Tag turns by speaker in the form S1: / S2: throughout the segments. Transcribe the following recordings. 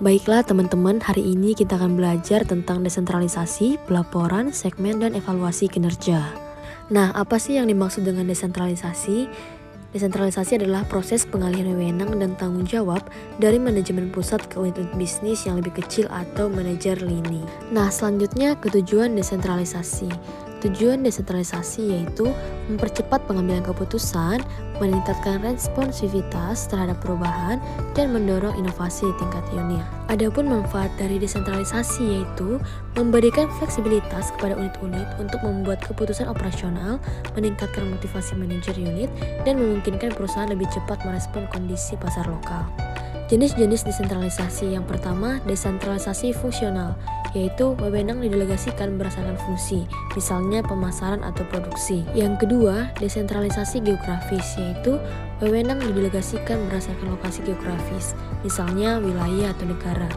S1: Baiklah teman-teman, hari ini kita akan belajar tentang desentralisasi, pelaporan, segmen, dan evaluasi kinerja. Nah, apa sih yang dimaksud dengan desentralisasi? Desentralisasi adalah proses pengalihan wewenang dan tanggung jawab dari manajemen pusat ke unit-unit bisnis yang lebih kecil atau manajer lini. Nah, selanjutnya ketujuan desentralisasi. Tujuan desentralisasi yaitu mempercepat pengambilan keputusan, meningkatkan responsivitas terhadap perubahan, dan mendorong inovasi di tingkat unit. Adapun manfaat dari desentralisasi yaitu memberikan fleksibilitas kepada unit-unit untuk membuat keputusan operasional, meningkatkan motivasi manajer unit, dan memungkinkan perusahaan lebih cepat merespon kondisi pasar lokal. Jenis-jenis desentralisasi yang pertama, desentralisasi fungsional, yaitu wewenang didelegasikan berdasarkan fungsi, misalnya pemasaran atau produksi. Yang kedua, desentralisasi geografis, yaitu wewenang didelegasikan berdasarkan lokasi geografis, misalnya wilayah atau negara.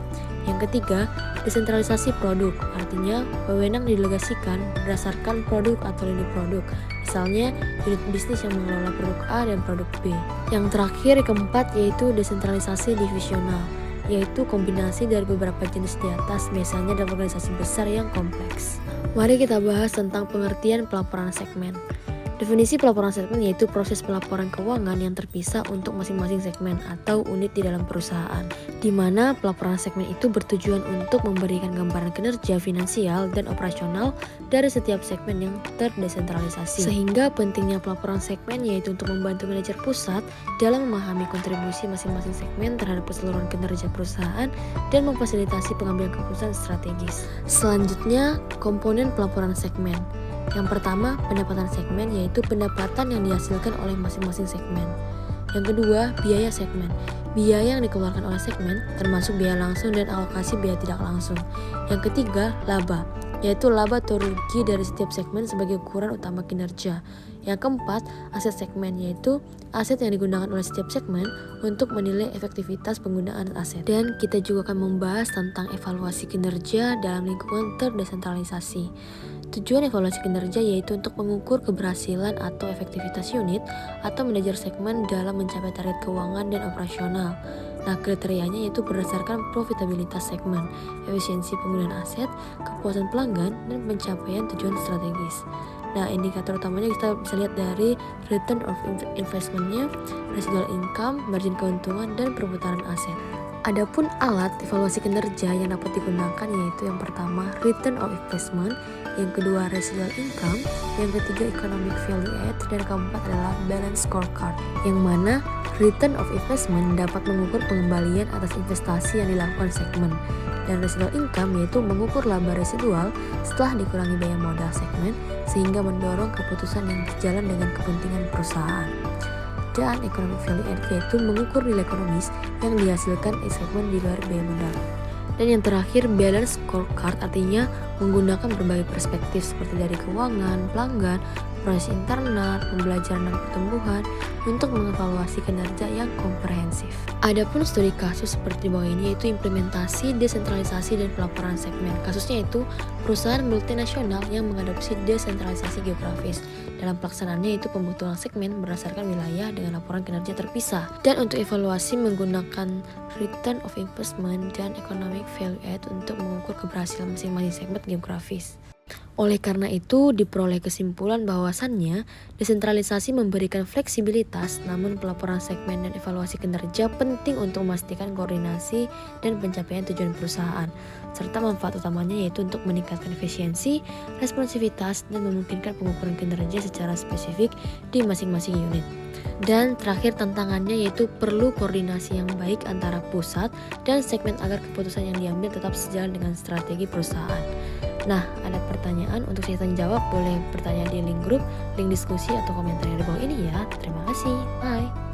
S1: Yang ketiga, desentralisasi produk, artinya wewenang didelegasikan berdasarkan produk atau lini produk, misalnya unit bisnis yang mengelola produk A dan produk B. Yang terakhir, keempat, yaitu desentralisasi divisional, yaitu kombinasi dari beberapa jenis di atas, biasanya dalam organisasi besar yang kompleks. Mari kita bahas tentang pengertian pelaporan segmen. Definisi pelaporan segmen yaitu proses pelaporan keuangan yang terpisah untuk masing-masing segmen atau unit di dalam perusahaan, di mana pelaporan segmen itu bertujuan untuk memberikan gambaran kinerja finansial dan operasional dari setiap segmen yang terdesentralisasi. Sehingga pentingnya pelaporan segmen yaitu untuk membantu manajer pusat dalam memahami kontribusi masing-masing segmen terhadap keseluruhan kinerja perusahaan dan memfasilitasi pengambilan keputusan strategis. Selanjutnya, komponen pelaporan segmen. Yang pertama, pendapatan segmen, yaitu pendapatan yang dihasilkan oleh masing-masing segmen. Yang kedua, biaya segmen. Biaya yang dikeluarkan oleh segmen, termasuk biaya langsung dan alokasi biaya tidak langsung. Yang ketiga, laba, yaitu laba atau rugi dari setiap segmen sebagai ukuran utama kinerja. Yang keempat, aset segmen, yaitu aset yang digunakan oleh setiap segmen untuk menilai efektivitas penggunaan aset. Dan kita juga akan membahas tentang evaluasi kinerja dalam lingkungan terdesentralisasi. Tujuan evaluasi kinerja yaitu untuk mengukur keberhasilan atau efektivitas unit atau manajer segmen dalam mencapai target keuangan dan operasional. Nah, kriterianya yaitu berdasarkan profitabilitas segmen, efisiensi penggunaan aset, kepuasan pelanggan, dan pencapaian tujuan strategis. Nah, indikator utamanya kita bisa lihat dari return of investment-nya, residual income, margin keuntungan, dan perputaran aset. Adapun alat evaluasi kinerja yang dapat digunakan yaitu yang pertama return of investment, yang kedua residual income, yang ketiga economic value add, dan keempat adalah balance scorecard, yang mana return of investment dapat mengukur pengembalian atas investasi yang dilakukan segmen, dan residual income yaitu mengukur laba residual setelah dikurangi biaya modal segmen sehingga mendorong keputusan yang berjalan dengan kepentingan perusahaan. Dan economic value add yaitu mengukur nilai ekonomis yang dihasilkan segmen di luar biaya modal. Dan yang terakhir, balance scorecard artinya menggunakan berbagai perspektif seperti dari keuangan, pelanggan, proses internal, pembelajaran dan pertumbuhan untuk mengevaluasi kinerja yang komprehensif. Adapun studi kasus seperti di bawah ini yaitu implementasi, desentralisasi, dan pelaporan segmen. Kasusnya itu perusahaan multinasional yang mengadopsi desentralisasi geografis. Dalam pelaksanaannya yaitu pembentukan segmen berdasarkan wilayah dengan laporan kinerja terpisah. Dan untuk evaluasi menggunakan return of investment dan economic value add untuk mengukur keberhasilan masing-masing segmen geografis. Oleh karena itu, diperoleh kesimpulan bahwasannya desentralisasi memberikan fleksibilitas, namun pelaporan segmen dan evaluasi kinerja penting untuk memastikan koordinasi dan pencapaian tujuan perusahaan, serta manfaat utamanya yaitu untuk meningkatkan efisiensi, responsivitas, dan memungkinkan pengukuran kinerja secara spesifik di masing-masing unit. Dan terakhir tantangannya yaitu perlu koordinasi yang baik antara pusat dan segmen agar keputusan yang diambil tetap sejalan dengan strategi perusahaan. Nah, ada pertanyaan untuk saya jawab, boleh bertanya di link grup, link diskusi, atau komentar yang di bawah ini ya. Terima kasih, bye.